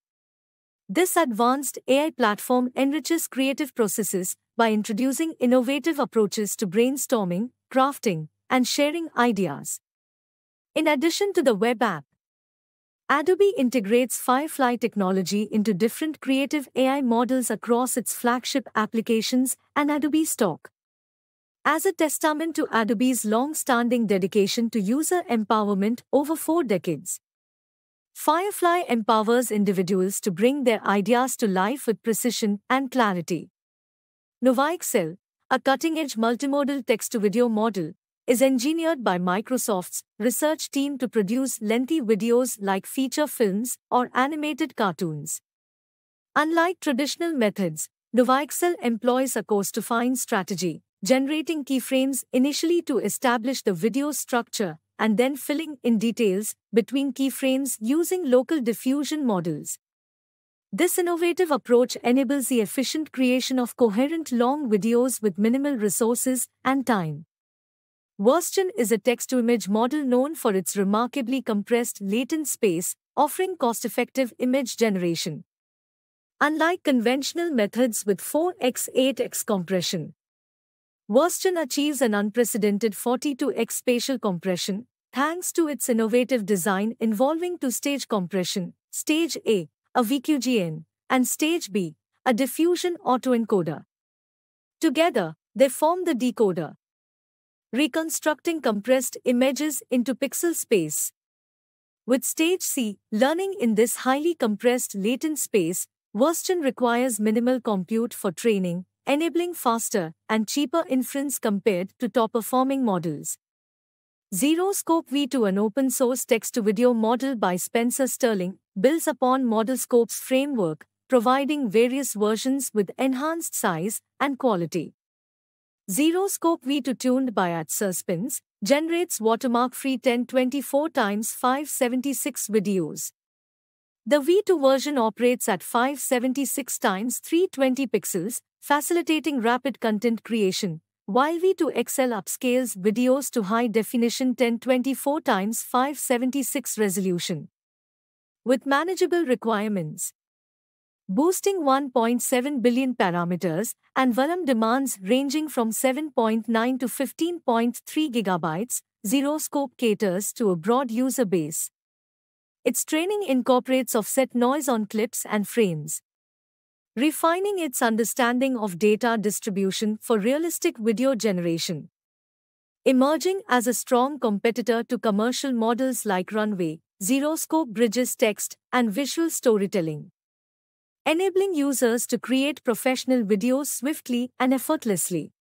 This advanced AI platform enriches creative processes by introducing innovative approaches to brainstorming, crafting, and sharing ideas. In addition to the web app, Adobe integrates Firefly technology into different creative AI models across its flagship applications and Adobe Stock. As a testament to Adobe's long-standing dedication to user empowerment over 4 decades, Firefly empowers individuals to bring their ideas to life with precision and clarity. NovaExcel, a cutting-edge multimodal text-to-video model, is engineered by Microsoft's research team to produce lengthy videos like feature films or animated cartoons. Unlike traditional methods, NovaXL employs a cost-defined strategy, generating keyframes initially to establish the video structure and then filling in details between keyframes using local diffusion models. This innovative approach enables the efficient creation of coherent long videos with minimal resources and time. Versgen is a text-to-image model known for its remarkably compressed latent space, offering cost-effective image generation. Unlike conventional methods with 4x 8x compression, Versgen achieves an unprecedented 42x spatial compression, thanks to its innovative design involving two-stage compression, Stage A, a VQGN, and Stage B, a diffusion autoencoder. Together, they form the decoder, reconstructing compressed images into pixel space. With Stage C, learning in this highly compressed latent space, Versgen requires minimal compute for training, enabling faster and cheaper inference compared to top-performing models. ZeroScope V2, an open-source text-to-video model by Spencer Sterling, builds upon ModelScope's framework, providing various versions with enhanced size and quality. ZeroScope V2, tuned by AtSurspins, generates watermark-free 1024x576 videos. The V2 version operates at 576x320 pixels, facilitating rapid content creation, while V2 XL upscales videos to high-definition 1024x576 resolution. With manageable requirements, boosting 1.7 billion parameters, and volume demands ranging from 7.9 to 15.3 gigabytes, ZeroScope caters to a broad user base. Its training incorporates offset noise on clips and frames, refining its understanding of data distribution for realistic video generation. Emerging as a strong competitor to commercial models like Runway, ZeroScope bridges text and visual storytelling, enabling users to create professional videos swiftly and effortlessly.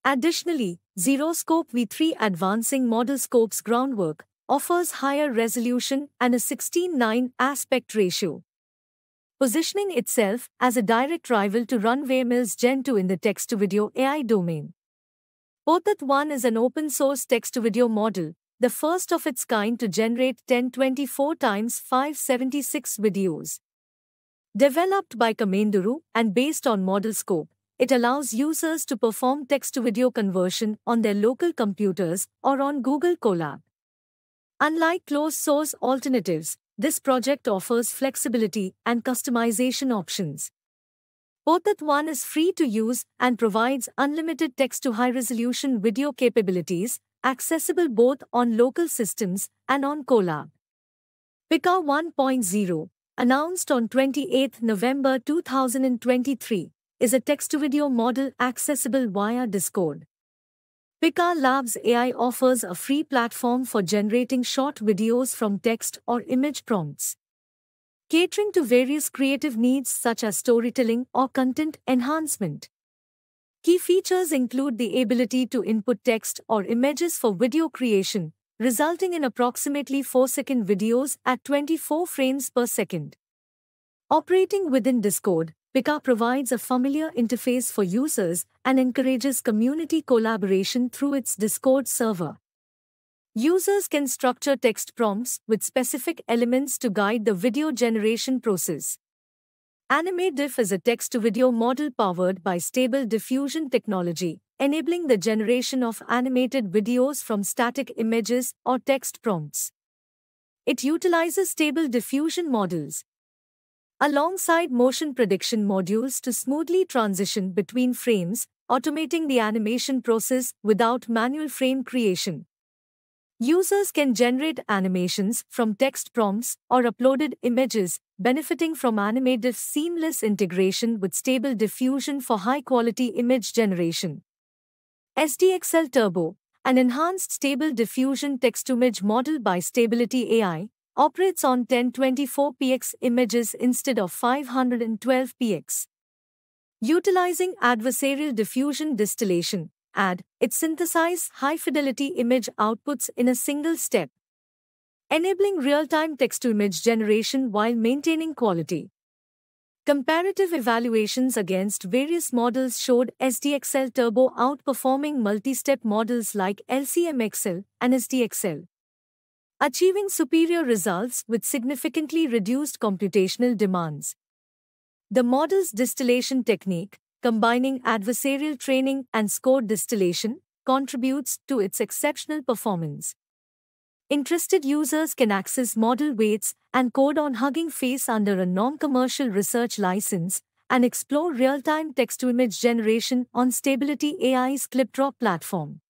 Additionally, ZeroScope V3, advancing ModelScope's groundwork, offers higher resolution and a 16:9 aspect ratio, positioning itself as a direct rival to Runway ML's Gen 2 in the text-to-video AI domain. Pothat 1 is an open-source text-to-video model, the first of its kind to generate 1024x576 videos. Developed by Kamenduru and based on ModelScope, it allows users to perform text-to-video conversion on their local computers or on Google Colab. Unlike closed-source alternatives, this project offers flexibility and customization options. Pothat 1 is free to use and provides unlimited text-to-high-resolution video capabilities, accessible both on local systems and on Colab. Pika 1.0, announced on 28 November 2023, is a text-to-video model accessible via Discord. Pika Labs AI offers a free platform for generating short videos from text or image prompts, catering to various creative needs such as storytelling or content enhancement. Key features include the ability to input text or images for video creation, resulting in approximately 4-second videos at 24 frames per second. Operating within Discord, Pika provides a familiar interface for users and encourages community collaboration through its Discord server. Users can structure text prompts with specific elements to guide the video generation process. AnimeDiff is a text-to-video model powered by Stable Diffusion technology, enabling the generation of animated videos from static images or text prompts. It utilizes Stable Diffusion models alongside motion prediction modules to smoothly transition between frames, automating the animation process without manual frame creation. Users can generate animations from text prompts or uploaded images, benefiting from AnimeDiff's seamless integration with Stable Diffusion for high-quality image generation. SDXL Turbo, an enhanced Stable Diffusion text-to-image model by Stability AI, operates on 1024px images instead of 512px. Utilizing adversarial diffusion distillation, AD, it synthesizes high-fidelity image outputs in a single step, enabling real-time text-to-image generation while maintaining quality. Comparative evaluations against various models showed SDXL Turbo outperforming multi-step models like LCM-XL and SDXL, achieving superior results with significantly reduced computational demands. The model's distillation technique, combining adversarial training and score distillation, contributes to its exceptional performance. Interested users can access model weights and code on Hugging Face under a non-commercial research license and explore real-time text-to-image generation on Stability AI's ClipDrop platform.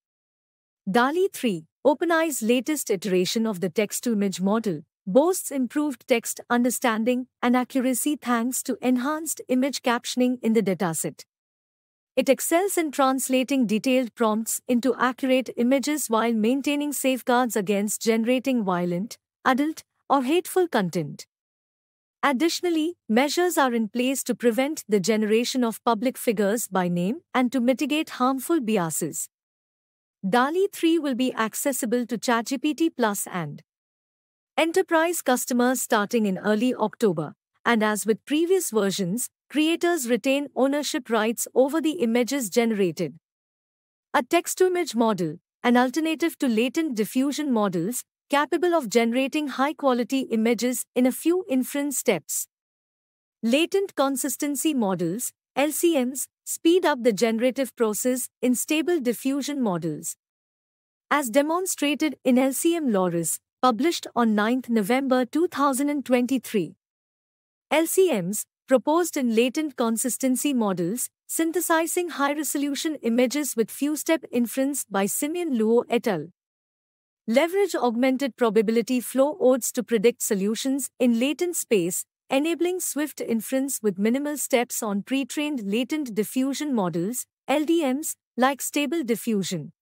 DALL-E 3, OpenAI's latest iteration of the text-to-image model, boasts improved text understanding and accuracy thanks to enhanced image captioning in the dataset. It excels in translating detailed prompts into accurate images while maintaining safeguards against generating violent, adult, or hateful content. Additionally, measures are in place to prevent the generation of public figures by name and to mitigate harmful biases. DALL-E 3 will be accessible to ChatGPT Plus and enterprise customers starting in early October, and as with previous versions, creators retain ownership rights over the images generated. A text-to-image model, an alternative to latent diffusion models, capable of generating high-quality images in a few inference steps. Latent consistency models, LCMs, speed up the generative process in stable diffusion models. As demonstrated in LCM Loris, published on 9 November 2023. LCMs, proposed in latent consistency models, synthesizing high-resolution images with few-step inference by Simeon Luo et al. Leverage augmented probability flow odds to predict solutions in latent space, enabling swift inference with minimal steps on pre-trained latent diffusion models, LDMs, like Stable Diffusion.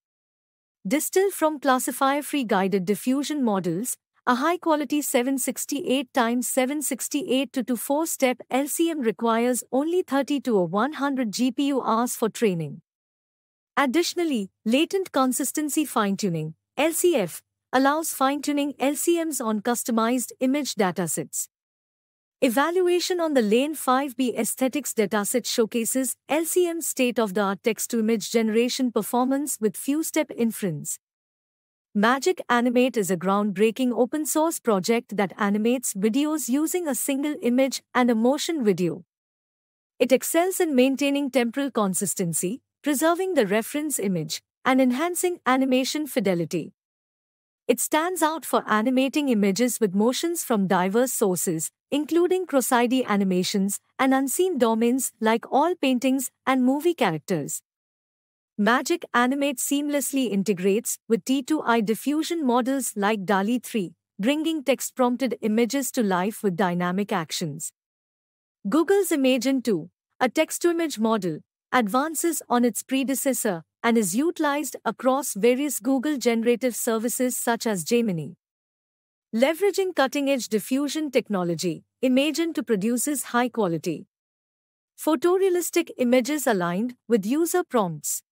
Distilled from classifier-free guided diffusion models, a high-quality 768 x 768 to 4-step LCM requires only 30 to 100 GPU hours for training. Additionally, latent consistency fine-tuning, LCF, allows fine-tuning LCMs on customized image datasets. Evaluation on the Lane 5B Aesthetics dataset showcases LCM's state-of-the-art text-to-image generation performance with few-step inference. Magic Animate is a groundbreaking open-source project that animates videos using a single image and a motion video. It excels in maintaining temporal consistency, preserving the reference image, and enhancing animation fidelity. It stands out for animating images with motions from diverse sources, including cross-ID animations and unseen domains like all paintings and movie characters. Magic Animate seamlessly integrates with T2I diffusion models like DALL-E 3, bringing text-prompted images to life with dynamic actions. Google's Imagen 2, a text-to-image model, advances on its predecessor and is utilized across various Google generative services such as Gemini. Leveraging cutting-edge diffusion technology, Imagen 2 produces high-quality, photorealistic images aligned with user prompts.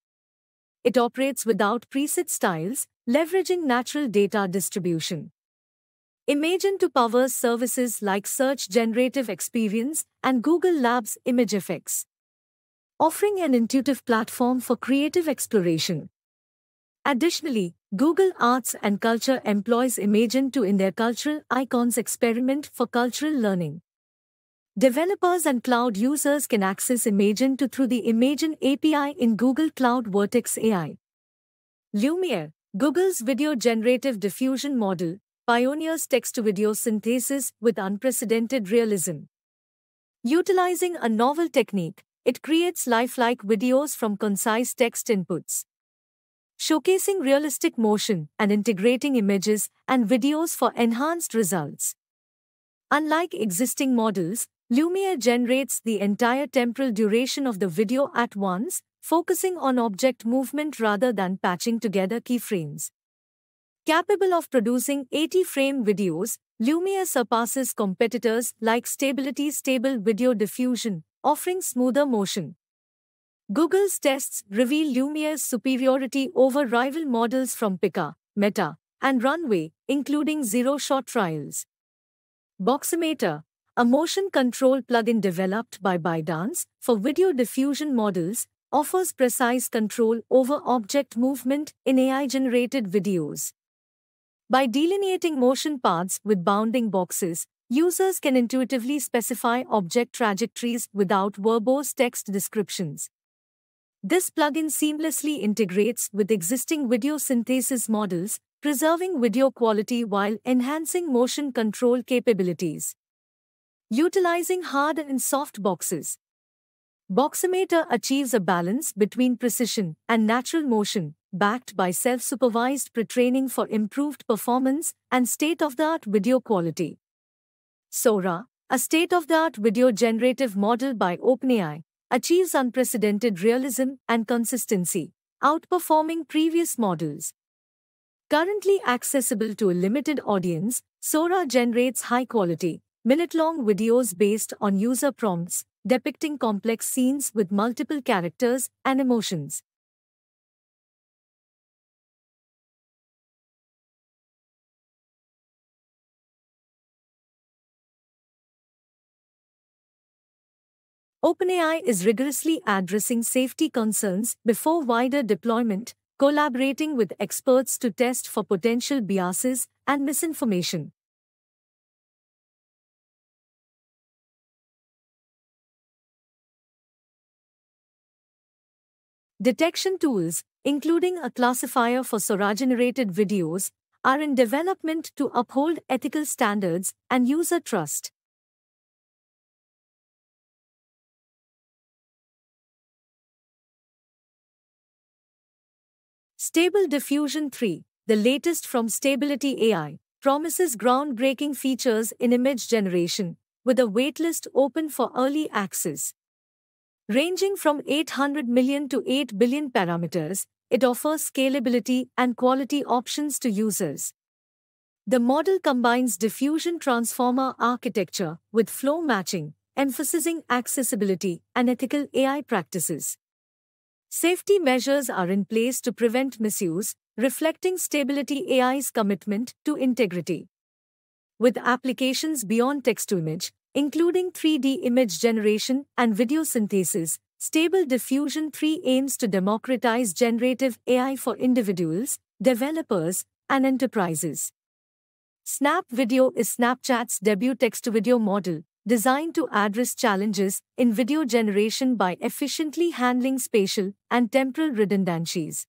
It operates without preset styles, leveraging natural data distribution. Imagen 2 powers services like Search Generative Experience and Google Labs Image Effects, offering an intuitive platform for creative exploration. Additionally, Google Arts and Culture employs Imagen 2 in their Cultural Icons experiment for cultural learning. Developers and cloud users can access Imagen 2 through the Imagen API in Google Cloud Vertex AI. Lumiere, Google's video generative diffusion model, pioneers text-to-video synthesis with unprecedented realism. Utilizing a novel technique, it creates lifelike videos from concise text inputs, showcasing realistic motion and integrating images and videos for enhanced results. Unlike existing models, Lumiere generates the entire temporal duration of the video at once, focusing on object movement rather than patching together keyframes. Capable of producing 80-frame videos, Lumiere surpasses competitors like Stability's Stable Video Diffusion, offering smoother motion, Google's tests reveal Lumia's superiority over rival models from Pika, Meta, and Runway, including zero-shot trials. Boximeter, a motion control plugin developed by ByteDance for video diffusion models, offers precise control over object movement in AI-generated videos. By delineating motion paths with bounding boxes, users can intuitively specify object trajectories without verbose text descriptions. This plugin seamlessly integrates with existing video synthesis models, preserving video quality while enhancing motion control capabilities. Utilizing hard and soft boxes, Boximeter achieves a balance between precision and natural motion, backed by self-supervised pre-training for improved performance and state-of-the-art video quality. Sora, a state-of-the-art video generative model by OpenAI, achieves unprecedented realism and consistency, outperforming previous models. Currently accessible to a limited audience, Sora generates high-quality, minute-long videos based on user prompts, depicting complex scenes with multiple characters and emotions. OpenAI is rigorously addressing safety concerns before wider deployment, collaborating with experts to test for potential biases and misinformation. Detection tools, including a classifier for Sora-generated videos, are in development to uphold ethical standards and user trust. Stable Diffusion 3, the latest from Stability AI, promises groundbreaking features in image generation, with a waitlist open for early access. Ranging from 800 million to 8 billion parameters, it offers scalability and quality options to users. The model combines diffusion transformer architecture with flow matching, emphasizing accessibility and ethical AI practices. Safety measures are in place to prevent misuse, reflecting Stability AI's commitment to integrity. With applications beyond text-to-image, including 3D image generation and video synthesis, Stable Diffusion 3 aims to democratize generative AI for individuals, developers, and enterprises. Snap Video is Snapchat's debut text-to-video model, designed to address challenges in video generation by efficiently handling spatial and temporal redundancies.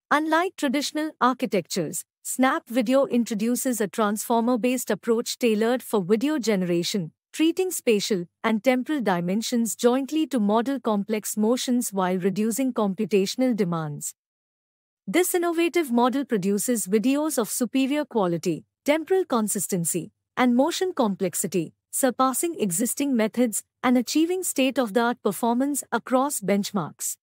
Unlike traditional architectures, Snap Video introduces a transformer-based approach tailored for video generation, treating spatial and temporal dimensions jointly to model complex motions while reducing computational demands. This innovative model produces videos of superior quality, temporal consistency, and motion complexity, surpassing existing methods and achieving state-of-the-art performance across benchmarks.